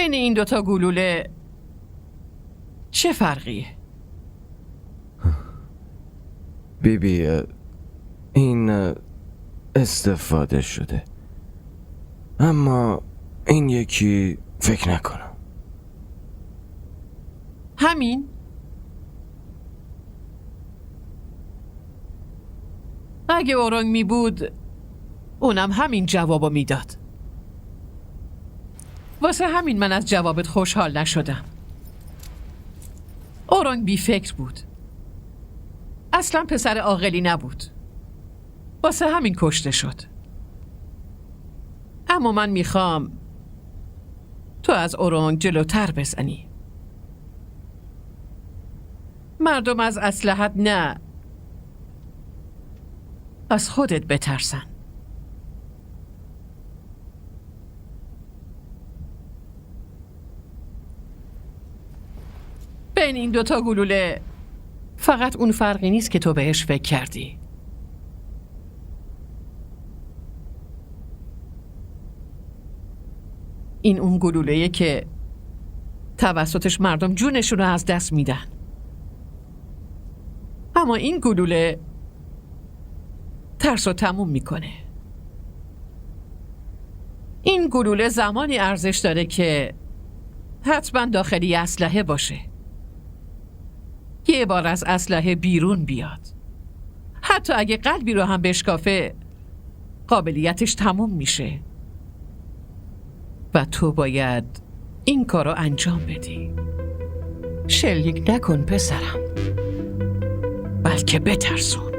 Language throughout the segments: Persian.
بین این دوتا گلوله چه فرقیه؟ بیبی این استفاده شده، اما این یکی فکر نکنم. همین؟ اگه اورنگ می بود اونم همین جوابو میداد. واسه همین من از جوابت خوشحال نشدم. اورنگ بی فکر بود، اصلا پسر عاقلی نبود، واسه همین کشته شد. اما من میخوام تو از اورنگ جلوتر بزنی. مردم از اسلحت نه، از خودت بترسن. بین این دوتا گلوله فقط اون فرقی نیست که تو بهش فکر کردی. این اون گلوله‌ایه که توسطش مردم جونشون رو از دست میدن. اما این گلوله ترس رو تموم میکنه. این گلوله زمانی ارزش داره که حتما داخلی اسلحه باشه. یه بار از اسلحه بیرون بیاد، حتی اگه قلبی رو هم بشکافه قابلیتش تموم میشه و تو باید این کار رو انجام بدی. شلیک نکن پسرم، بلکه بترسون.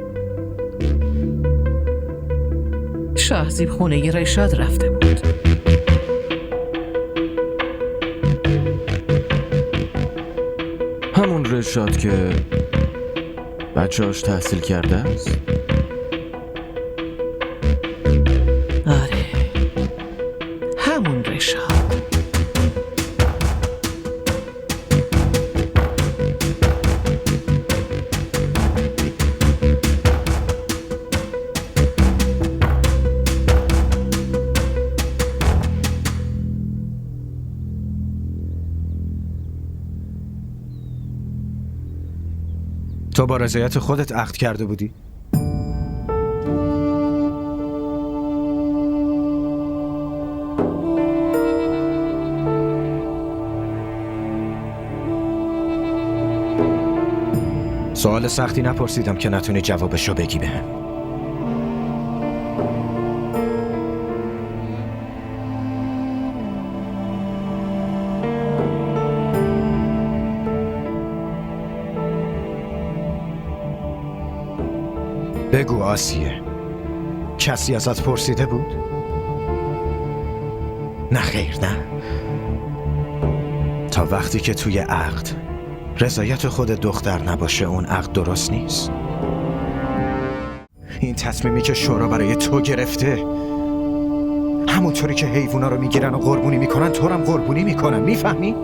شاهزیب خونه رشاد رفته بود. همون رشاد که بچه‌اش تحصیل کرده است؟ آره، همون رشاد. تو با رضایت خودت عقد کرده بودی؟ سوال سختی نپرسیدم که نتونی جوابشو بگی بهم. بگو آسیه، کسی ازت پرسیده بود؟ نه خیر، نه. تا وقتی که توی عقد رضایت خود دختر نباشه اون عقد درست نیست. این تصمیمی که شورا برای تو گرفته همونطوری که حیوونا رو میگیرن و قربونی میکنن تو رو هم قربونی میکنن، میفهمی؟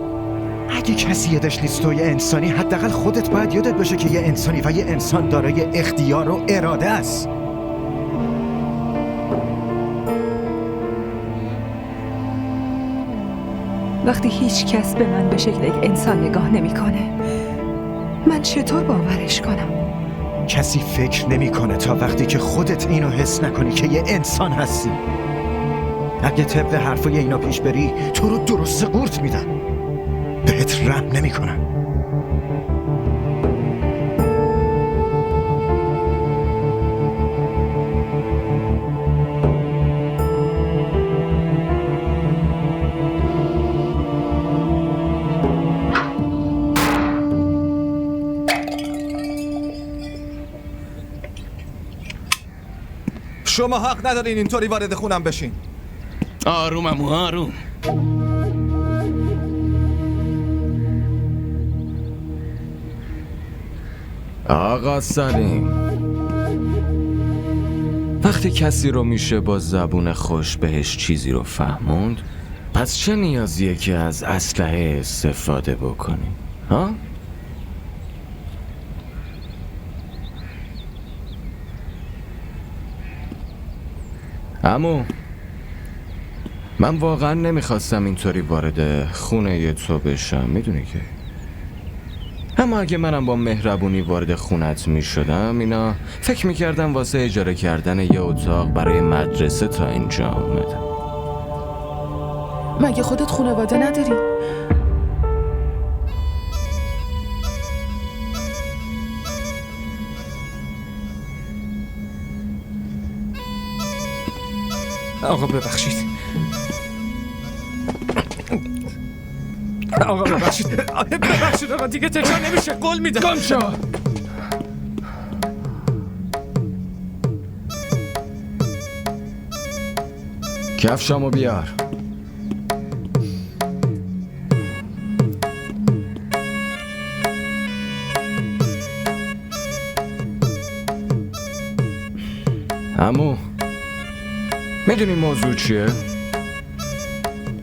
اگه کسی یادش نیست تو یه انسانی، حداقل خودت باید یادت باشه که یه انسانی و یه انسان دارای اختیار و اراده است. وقتی هیچ کس به من به شکل یک انسان نگاه نمیکنه، من چطور باورش کنم؟ کسی فکر نمیکنه تا وقتی که خودت اینو حس نکنی که یه انسان هستی. اگه طبق حرفای اینا پیش بری تو رو درست قورت میدن، بهت رحم نمیکنن. شما حق ندارین اینطوری وارد خونم بشین. آرومم آروم. آقا سلیم، وقتی کسی رو میشه با زبون خوش بهش چیزی رو فهموند، پس چه نیازیه که از اسلحه استفاده بکنی؟ ها؟ عمو، من واقعا نمیخواستم اینطوری وارد خونه تو بشم، میدونی که. اما اگه منم با مهربونی وارد خونت میشدم، اینا فکر میکردم واسه اجاره کردن یه اتاق برای مدرسه تا اینجا آمدم. مگه خودت خانواده نداری؟ آقا ببخشید. آقا ببخشید. ببخشید آقا، دیگه تکرار نمیشه، قول میدم. گم شو. کفشامو بیار. عمو، میدونی موضوع چیه؟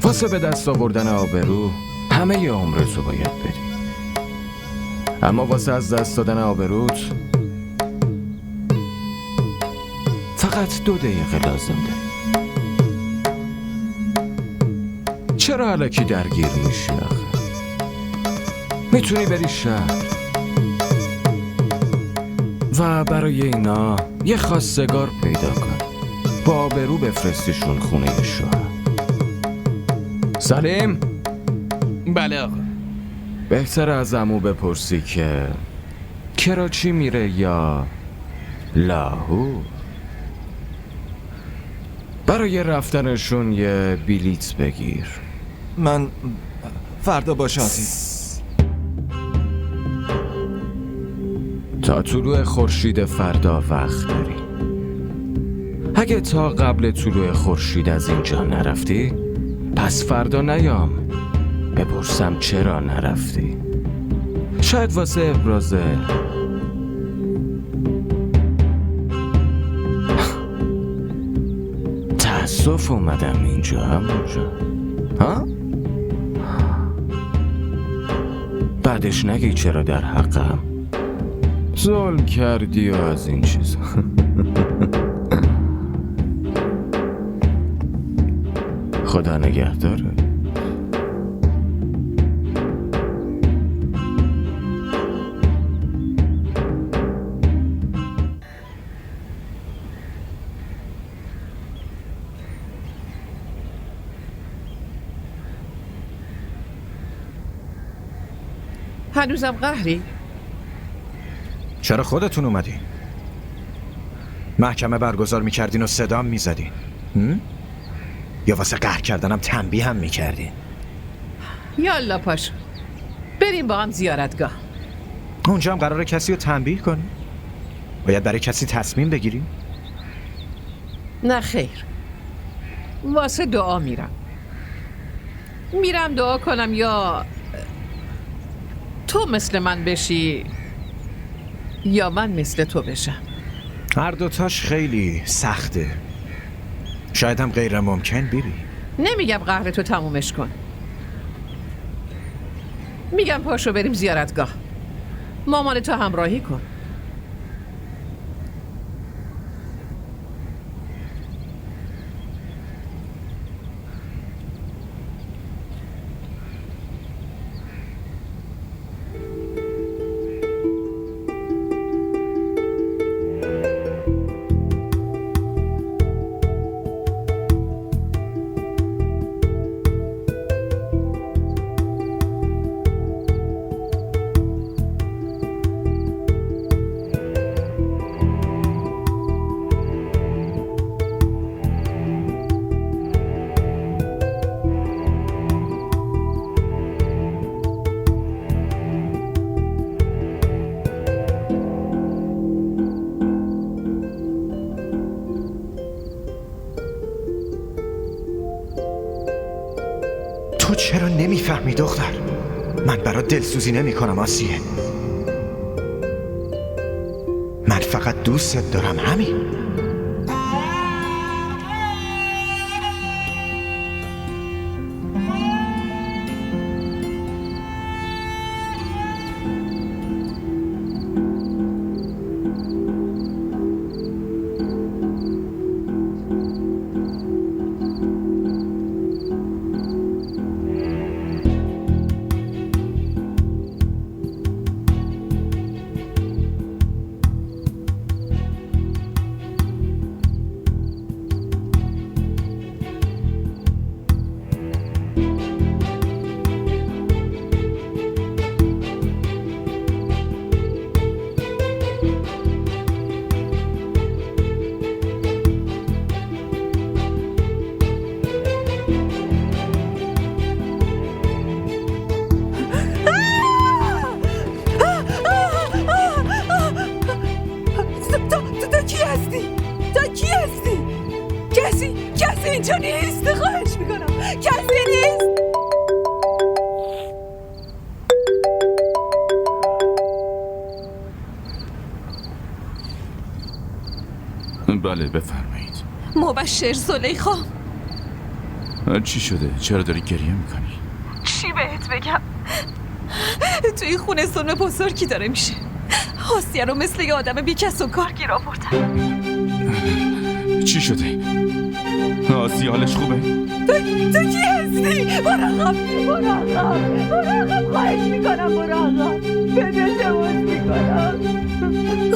واسه به دست آوردن آبرو همه ی عمرتو باید بدی، اما واسه از دست دادن آبروت فقط 2 دقیقه لازم داری. چرا الکی درگیر میشی آخه؟ میتونی بری شهر و برای اینا یه خواستگار پیدا کن، با آبرو بفرستیشون خونه شوهر. سلیم؟ بله آقا. بهتر از عمو بپرسی که کراچی میره یا لاهور. برای رفتنشون یه بلیت بگیر. من فردا با شادی. تا طلوع خورشید فردا وقت داری. اگه تا قبل طلوع خورشید از اینجا نرفتی، پس فردا نیام بپرسم چرا نرفتی. شاید واسه ابراز تأسف اومدم اینجا همونجا. ها؟ بعدش نگی چرا در حقم ظلم کردی و از این چیزا. خدا نگهداره. هنوزم قهری؟ چرا خودتون اومدین؟ محکمه برگزار میکردین و صدام میزدین؟ یا واسه قهر کردنم تنبیه هم میکردین؟ یالا پاشو بریم با هم زیارتگاه. اونجا هم قراره کسی رو تنبیه کنی؟ باید برای کسی تصمیم بگیریم؟ نه خیر، واسه دعا میرم دعا کنم یا تو مثل من بشی یا من مثل تو بشم. هر دوتاش خیلی سخته، شاید هم غیر ممکن. بیبی نمیگم قهر تو تمومش کن، میگم پاشو بریم زیارتگاه، مامان تو همراهی کن. تو چرا نمیفهمی دختر؟ من برات دلسوزی نمی کنم آسیه، من فقط دوستت دارم، همین. اینجا نیست، خواهش میکنم، کسی نیست. بله بفرمایید. مبشر زلیخا. چی شده؟ چرا داری گریه میکنی؟ چی بهت بگم؟ توی خونه ظلم بزرگی داره میشه. آسیه رو مثل یه آدم بیکس و کار گیر آوردن. چی شده؟ آسیه حالش خوبه؟ تو کی هستی؟ مراقب خواهش میکنم مراقب. بده التماس میکنم.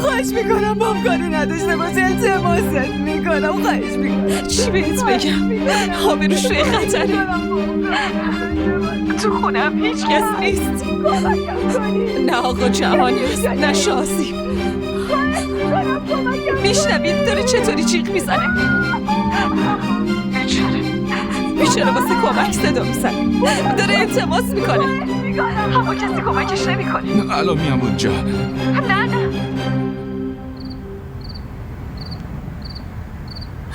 خواهش میکنم بام کاری نداشته باش، التماست میکنم، خواهش میکنم. چی بهت بگم؟ آبروش روی خطره. تو خونم هیچ کس نیست. نه آقا جهانیست، نه شازی. میشنوید داره چطوری جیغ میزنه؟ بیچاره واسه کمک صدا میزنه، داره التماس میکنه، اما کسی کمکش نمیکنه. الان میام اونجا. نه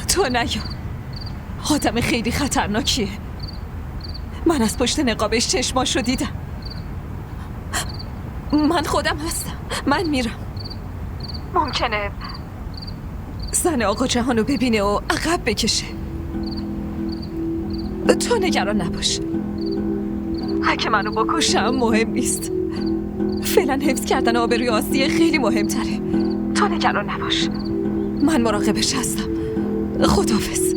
تو نیا، آدم خیلی خطرناکیه. من از پشت نقابش چشماشو دیدم. من خودم هستم، من میرم. ممکنه زن آقا جهانو ببینه و عقب بکشه. تو نگران نباش، اگه منو بکشم مهم نیست. فعلا حفظ کردن آبروی آسیه خیلی مهمتره. تو نگران نباش، من مراقبش هستم. خداحافظ.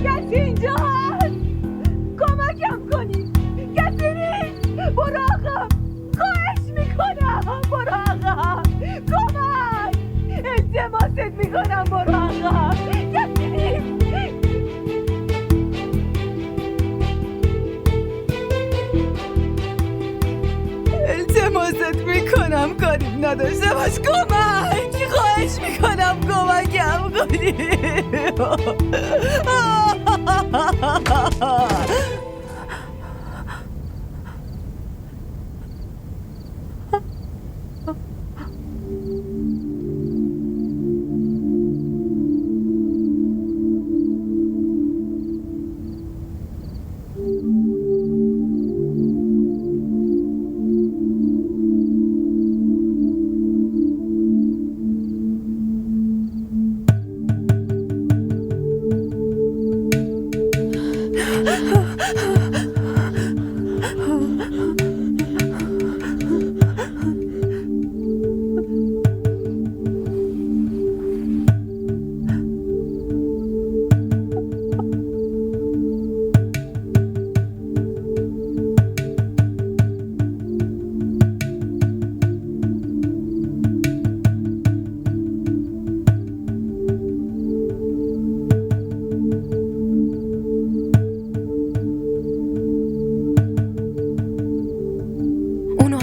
کسی اینجا هست؟ کمکم کنی. کسی نیست. برو آقا، خواهش میکنم، برو آقا، کمک، التماست میکنم، برو آقا، کسی نیست. التماست میکنم، کاری نداشته باش، کمک، خواهش میکنم، کمکم کنی.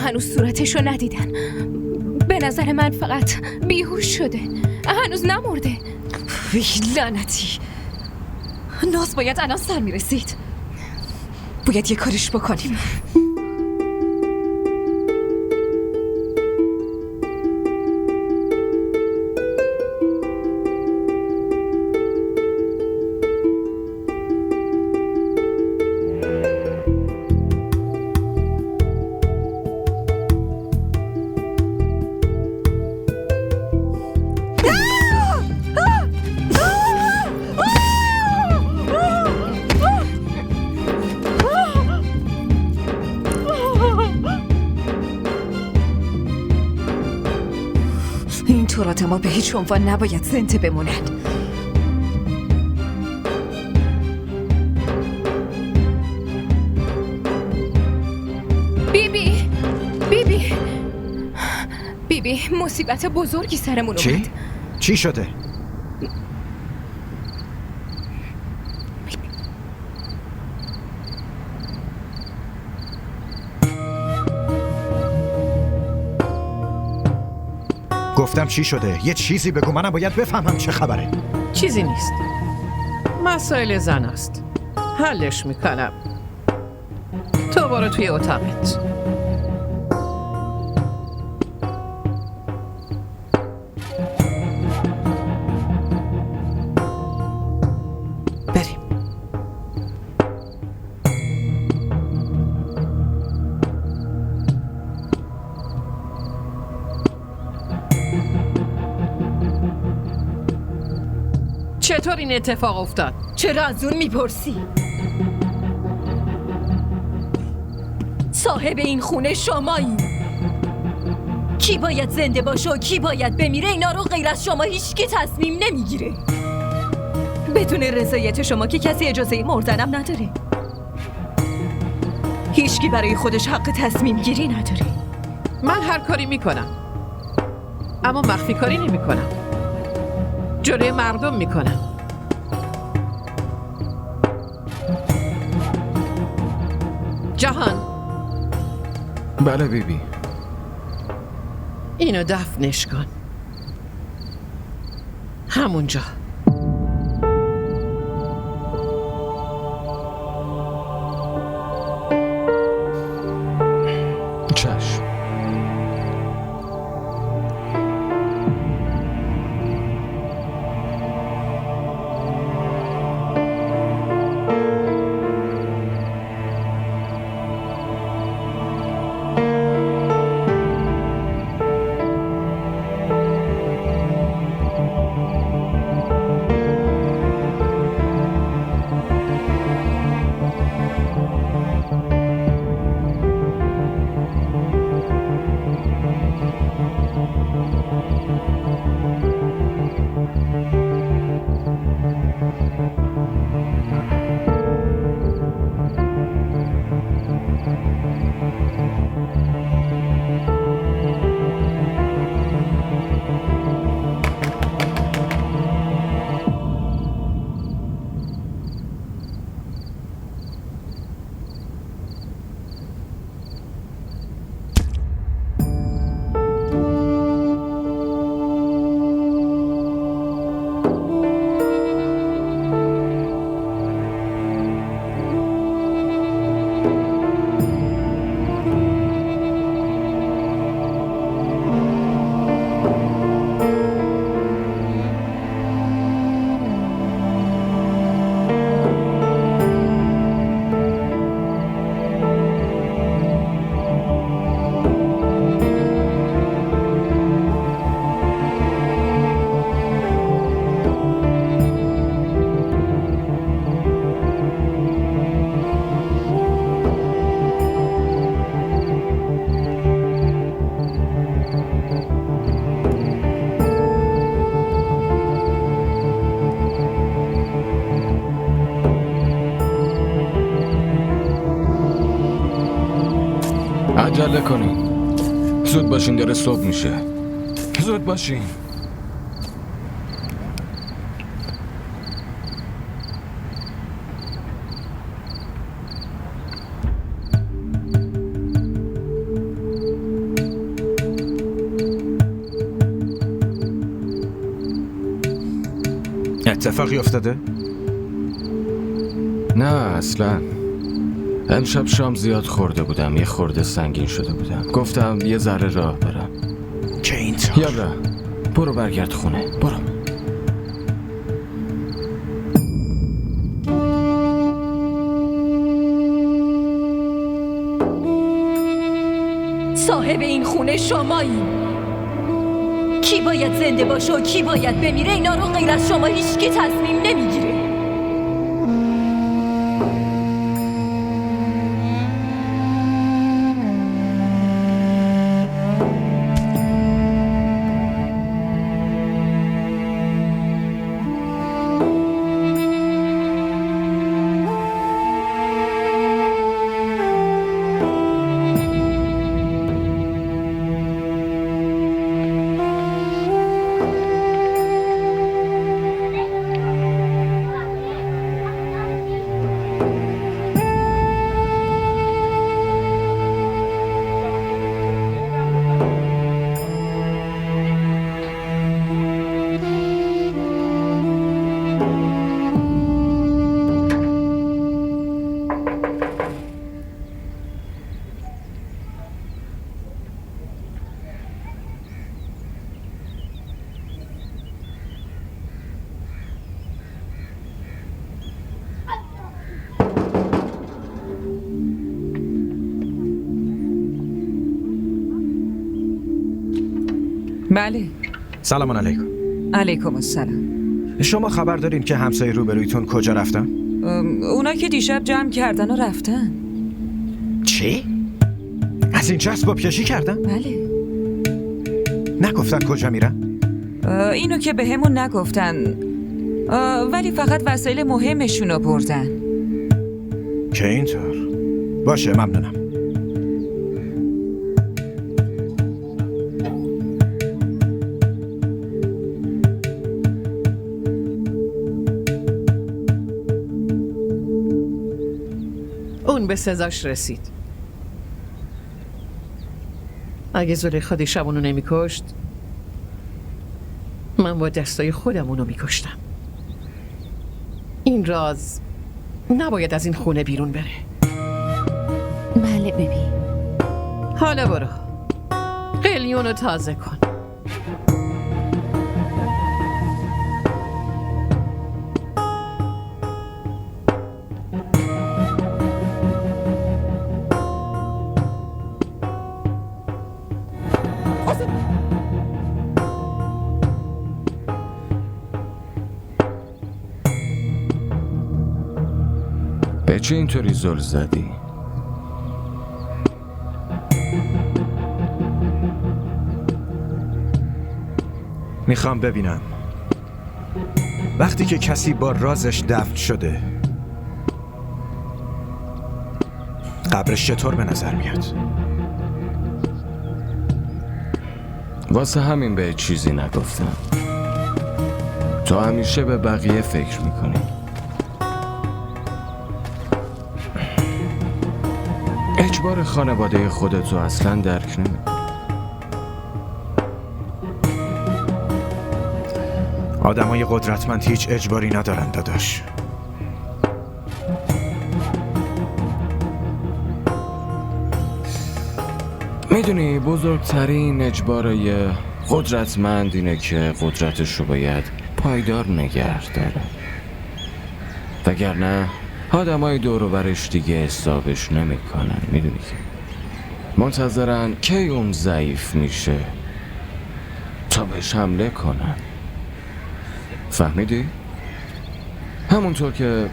هنوز صورتشو ندیدن. به نظر من فقط بیهوش شده، هنوز نمرده. لعنتی، ناز باید الان سر میرسید. باید یه کارش بکنیم. اینطور آدما به هیچ عنوان نباید زنده بمونن. بیبی مصیبت بزرگی سرمون اومد. چی؟ چی شده؟ گفتم چی شده؟ یه چیزی بگو، منم باید بفهمم چه خبره. چیزی نیست، مسائل زن است، حلش میکنم. تو برو توی اتاقت. چطور این اتفاق افتاد؟ چرا از اون میپرسی؟ صاحب این خونه شمایی. کی باید زنده باشه و کی باید بمیره اینا رو غیر از شما هیچکی تصمیم نمیگیره. بدون رضایت شما که کسی اجازه مردنم نداره. هیچکی برای خودش حق تصمیم گیری نداره. من هر کاری میکنم، اما مخفی کاری نمیکنم. جلوی مردم میکنم. جهان، بله بیبی. اینو دفنش کن همونجا. چشم. عجله کنین، زود باشین، داره صبح میشه. زود باشین. اتفاقی افتاده؟ نه اصلا. امشب شام زیاد خورده بودم، یه خورده سنگین شده بودم. گفتم یه ذره راه برم. چه اینطور؟ یالا برو برگرد خونه، برو. صاحب این خونه شمایی. کی باید زنده باشه و کی باید بمیره اینا رو غیر از شما هیچکی تصمیم نمیگیره. بله. سلام علیکم. علیکم السلام. شما خبر دارین که همسایه روبرویتون کجا رفتن؟ اونا که دیشب جمع کردن و رفتن. چی؟ از اینجا اسباب کشی کردن؟ بله. نگفتن کجا میرن؟ اینو که به همون نگفتن، ولی فقط وسایل مهمشون رو بردن. که اینطور؟ باشه، ممنونم. اون به سزاش رسید. اگه زلیخا دیشب اونو نمی‌کشت، من با دستای خودم اونو می‌کشتم. این راز نباید از این خونه بیرون بره. بله ببین. حالا برو قلیونو تازه کن. به چه اینطوری زل زدی؟ میخوام ببینم وقتی که کسی با رازش دفن شده قبرش چطور به نظر میاد؟ واسه همین به چیزی نگفتم. تو همیشه به بقیه فکر میکنی. اجبار خانواده خودتو اصلا درک نمی. آدمای قدرتمند هیچ اجباری ندارن داداش. میدونی بزرگترین اجبارای قدرتمند اینه که قدرتش رو باید پایدار نگه داره، وگرنه آدمای دور و برش دیگه حسابش نمیکنن. میدونی که منتظرن کی اون ضعیف میشه تا بهش حمله کنن. فهمیدی؟ همونطور که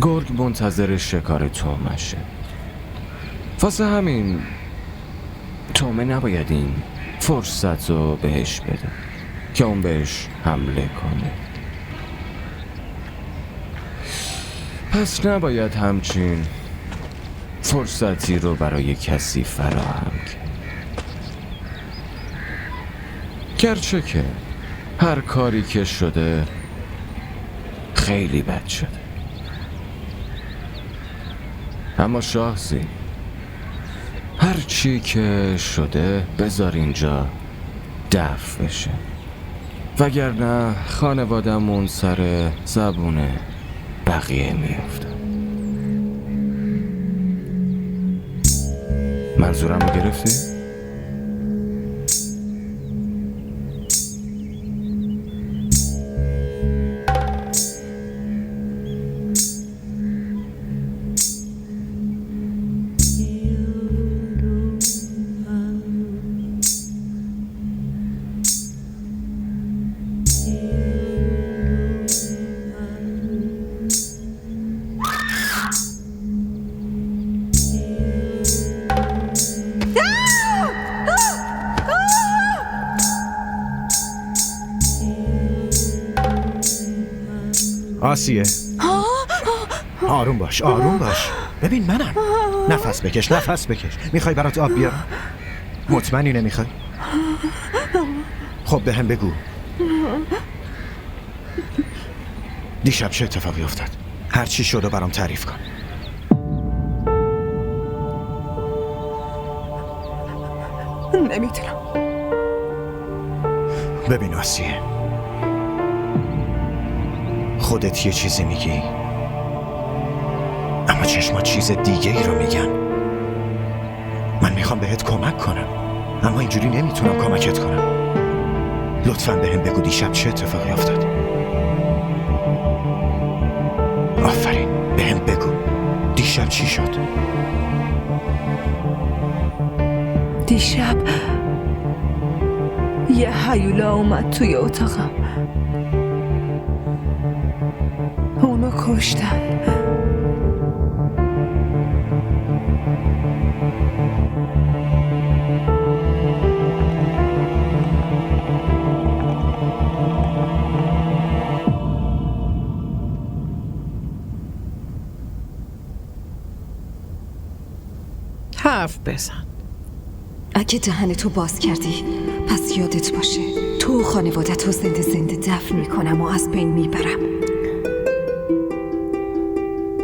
گرگ منتظر شکار تومشه. واسه همین تومه نباید این فرصت رو بهش بده که اون بهش حمله کنه. پس نباید همچین فرصتی رو برای کسی فراهم کرد. گرچه که هر کاری که شده خیلی بد شده، اما شاهزی هر چی که شده بذار اینجا دفع بشه، وگرنه خانوادمون سر زبون بقیه میفته. منظورم رو گرفتی؟ آسیه، آروم باش، آروم باش. ببین منم. نفس بکش، نفس بکش. میخوای برات آب بیارم؟ مطمئنی نمیخوای؟ خب به هم بگو دیشب چه اتفاقی افتاد؟ هر چی شده برام تعریف کن. نمیتونم. ببین آسیه، خودت یه چیزی میگی اما چشمات چیز دیگه ای رو میگن. من میخوام بهت کمک کنم اما اینجوری نمیتونم کمکت کنم. لطفاً بهم بگو دیشب چه اتفاقی افتاد. آفرین، بهم بگو دیشب چی شد؟ دیشب یه هیولا اومد توی اتاقم. رو کشتن. حرف بزن. اگه دهن تو باز کردی پس یادت باشه تو و خانوادت رو زنده زنده دفن میکنم و از بین میبرم.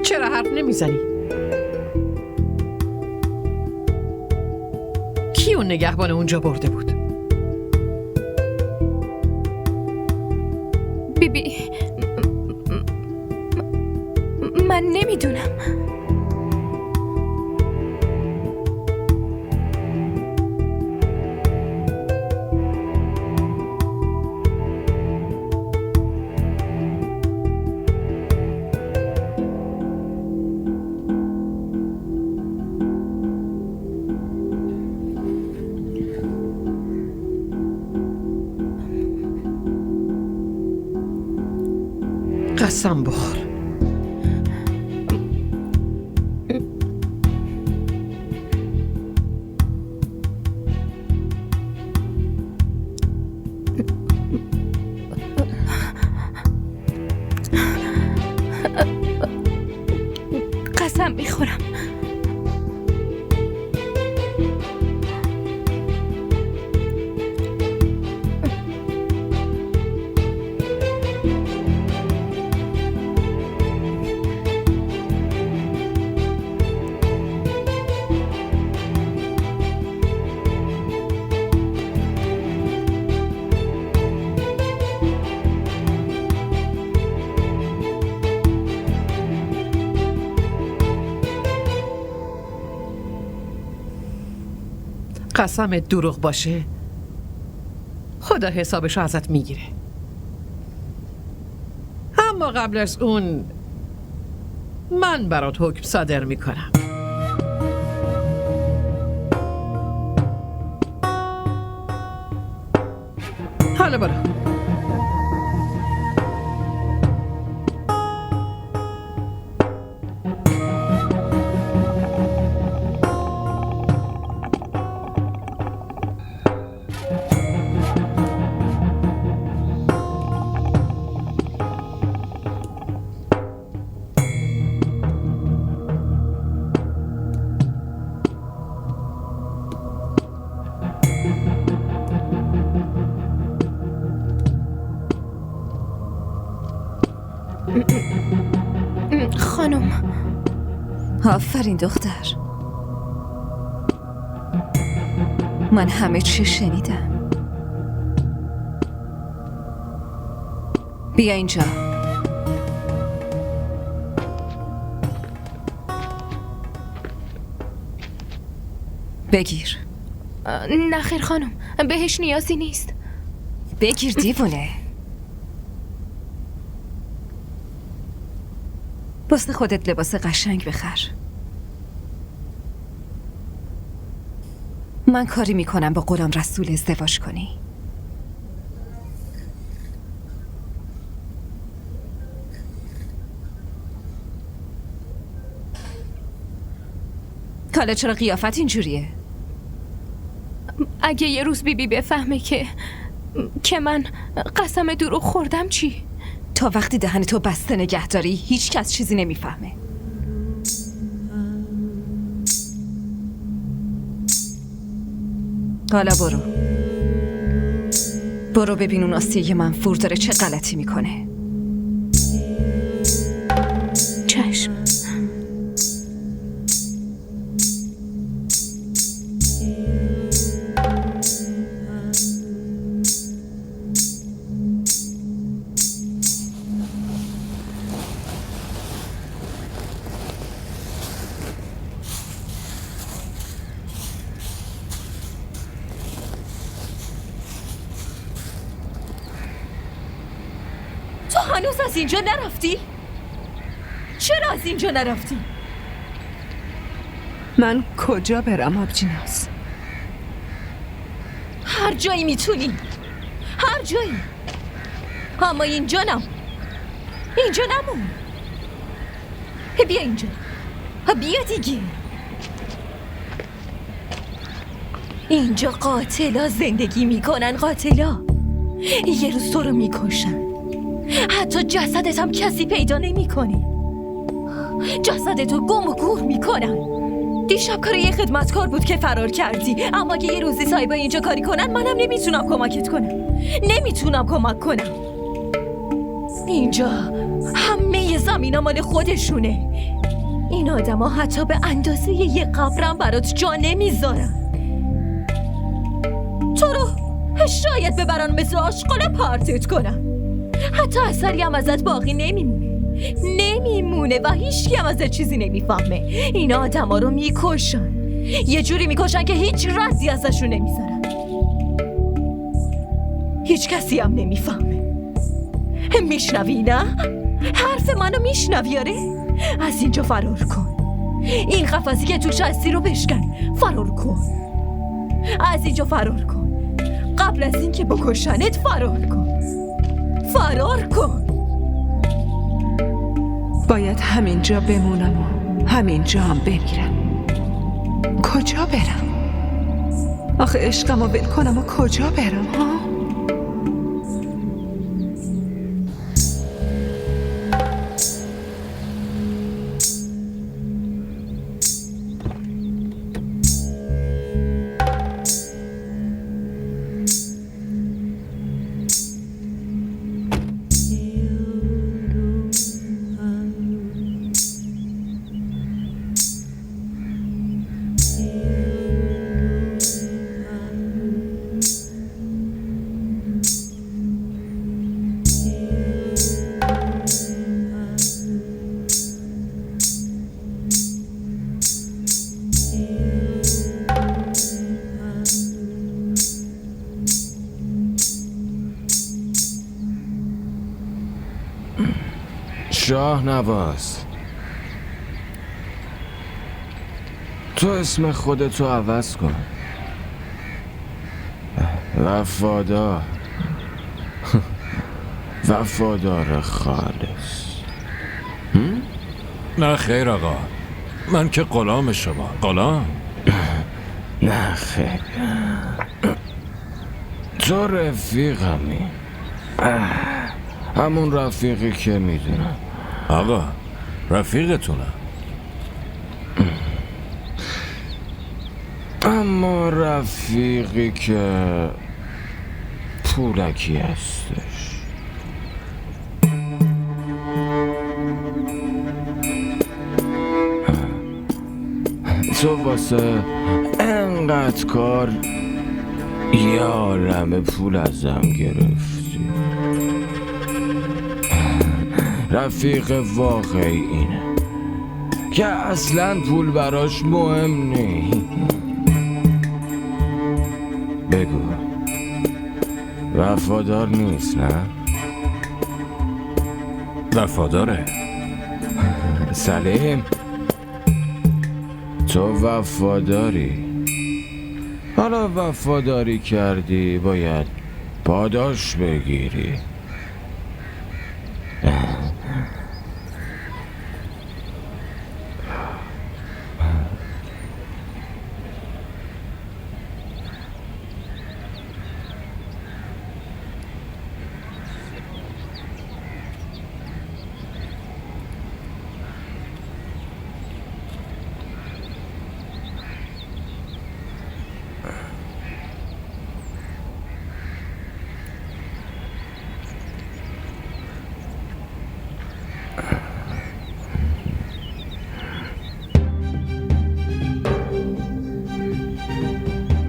چرا حرف نمیزنی؟ کی اون نگهبان اونجا برده بود؟ بیبی من نمیدونم. قسم بخور. قسم میخورم. قسمت دروغ باشه خدا حسابشو ازت میگیره. اما قبل از اون من برات حکم صادر میکنم. حالا برو. خانم آفرین دختر. من همه چی شنیدم. بیا اینجا. بگیر. نخیر خانم بهش نیازی نیست. بگیر دیوونه. واسه خودت لباس قشنگ بخر. من کاری میکنم با غلام رسول ازدواج کنی. حالا چرا قیافت اینجوریه؟ اگه یه روز بیبی بفهمه که من قسم دروغ خوردم چی؟ تا وقتی دهنتو بسته نگه داری هیچ کس چیزی نمیفهمه. حالا برو ببین اون آسیه منفور داره چه غلطی میکنه. چشم. تو هنوز از اینجا نرفتی؟ چرا از اینجا نرفتی؟ من کجا برم آبجیناس؟ هر جایی میتونی، هر جایی. اما اینجا نمون. بیا اینجا، بیا دیگه. اینجا قاتلا زندگی میکنن، قاتلا یه روز تو رو میکشن. حتی جسدت هم کسی پیدا نمیکنه. جسدتو گم و گور میکنن. دیشب کار یه خدمتکار بود که فرار کردی، اما اگه یه روزی صاحبا اینجا کاری کنن منم نمیتونم کمکت کنم، نمیتونم کمک کنم. اینجا همه زمینا مال خودشونه. این آدم ها حتی به اندازه یه قبرم برات جا نمیذارن. تو رو شاید ببرن مثل آشغال پرتت کنن. حتی اثری هم ازت باقی نمیمونه و هیچکی هم ازت چیزی نمیفهمه. این آدم ها رو میکشن، یه جوری میکشن که هیچ ردی ازشون نمیذارن. هیچ کسی هم نمیفهمه. میشنوی نه؟ حرف منو میشنوی؟ آره؟ از اینجا فرار کن. این قفسی که توش هستی رو بشکن. فرار کن. از اینجا فرار کن. قبل از این که بکشنت فرار کن. فرار کن. باید همینجا بمونم و همینجا هم بمیرم. کجا برم؟ آخه عشقم رو ول کنم و کجا برم ها؟ شاه نواز، تو اسم خودتو عوض کن. وفادار. وفادار خالص. نه خیر آقا، من که غلام شما. غلام؟ نه خیر، تو رفیقمی. همون رفیقی که میدونم. آقا رفیقتونم، اما رفیقی که پولکی هستش. تو واسه انقدر کار یه عالم پول ازم گرفتی. رفیق واقعی اینه که اصلا پول براش مهم نیست. بگو وفادار نیست نه؟ وفاداره. سلیم، تو وفاداری. حالا وفاداری کردی باید پاداش بگیری.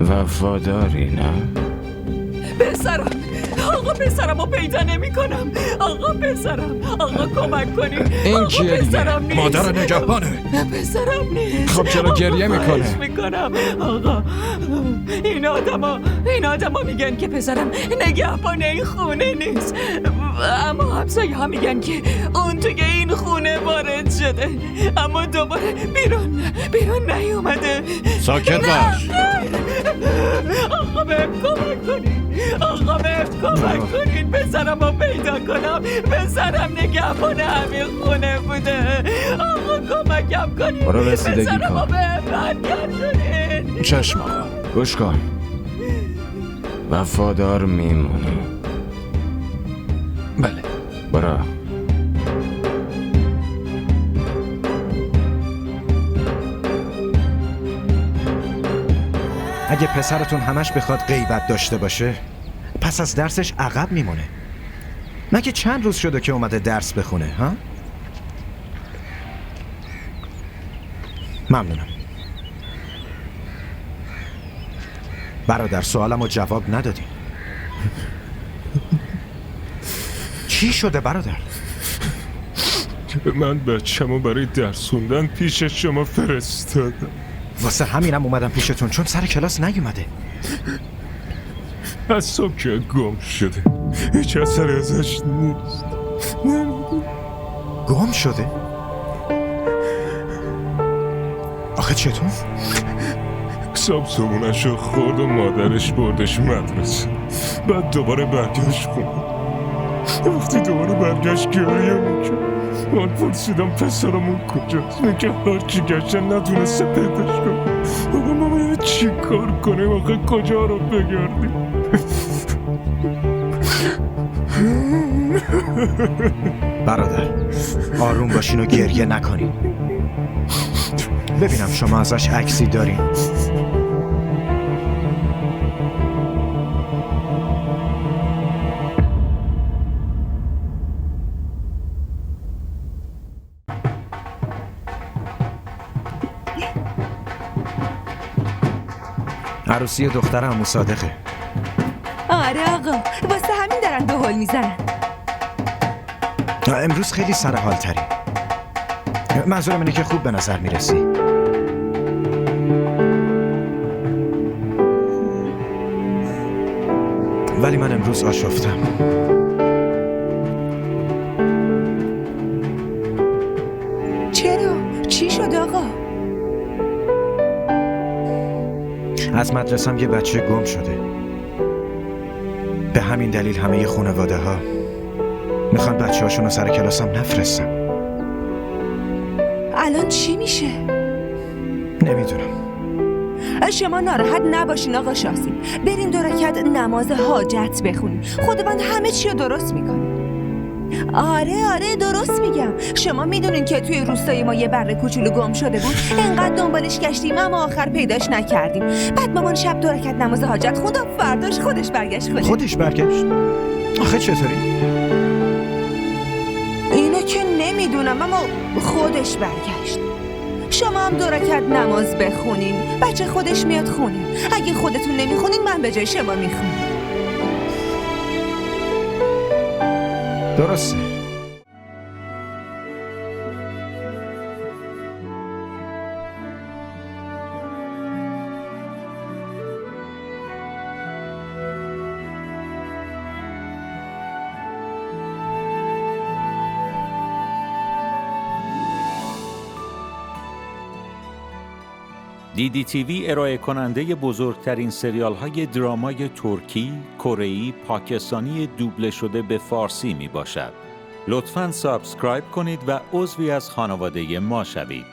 وفاداری نه؟ پسرم، آقا پسرم رو پیدا نمی کنم. آقا پسرم، آقا کمک کنی. این کیه دیگه؟ مادر نگهبانه. پسرم نیست. خب چرا گریه میکنه؟ میکنم آقا. این آدما میگن که پسرم نگهبان این خونه نیست، اما همسایه ها میگن که اون توی این خونه وارد شده اما دوباره بیرون نیومده. ساکت باش. آقا بهم کمک کنی. آقا بهم کمک کمک کنین پسرم رو پیدا کنم. پسرم نگهبان همین خونه بوده. آقا کمکم کنین. برو رسیدگی پسرم رو کن. به برگردونین. چشم آقا. گوش کن. وفادار میمونی. بله. برو. اگه پسرتون همش بخواد غیبت داشته باشه پس از درسش عقب میمونه. مگه چند روز شده که اومده درس بخونه ها؟ ممنونم. برادر سوالمو جواب ندادی. چی شده برادر؟ من بچه‌مو برای درس خوندن پیش شما فرستادم. واسه همینم اومدم پیشتون چون سر کلاس نیومده. از صبح که گم شده، هیچ اثری ازش نیست. گم شده؟ آخه چطور؟ صبحونه‌شو خورد و مادرش بردش مدرسه. بعد دوباره برگشت خونه. وقتی دوباره برگشت گریه میکرد. من پرسیدم پسرمون کجاست؟ میگه هرچی گشتن نتونسته پیداش کنه. بابا ما باید چی کار کنیم آخه کجا رو بگردیم؟ برادر آروم باشین و گریه نکنین. ببینم شما ازش عکسی دارین. عروسی دختر عمو صادقه. آره آقا، واسه همین دارن به هول میزنن. امروز خیلی سرحال تری. منظورم اینه که خوب به نظر میرسی. ولی من امروز آشفتم. چرا؟ چی شد آقا؟ از مدرسم یه بچه گم شده. به همین دلیل همه خانواده ها میخوان بچه هاشون رو سر کلاسم نفرستم. الان چی میشه؟ نمیدونم. شما ناراحت نباشین آقا شاسیم. بریم 2 رکعت نماز حاجت بخونیم. خداوند همه چی رو درست میکنه. آره درست میگم. شما میدونین که توی روستای ما یه بره کوچولو گم شده بود. انقدر دنبالش گشتیم اما آخر پیداش نکردیم. بعد مامان شب 2 رکعت نماز حاجت خوند و فرداش خودش برگشت خونه. خودش برگشت؟ آخه چطوری؟ اینو که نمیدونم اما خودش برگشت. شما هم 2 رکعت نماز بخونین. بچه خودش میاد خونه. اگه خودتون نمیخونین من به جای شما میخونم. درسته. DDTV ارائه کننده بزرگترین سریال های درامای ترکی، کره‌ای، پاکستانی دوبله شده به فارسی می باشد. لطفاً سابسکرایب کنید و عضوی از خانواده ما شوید.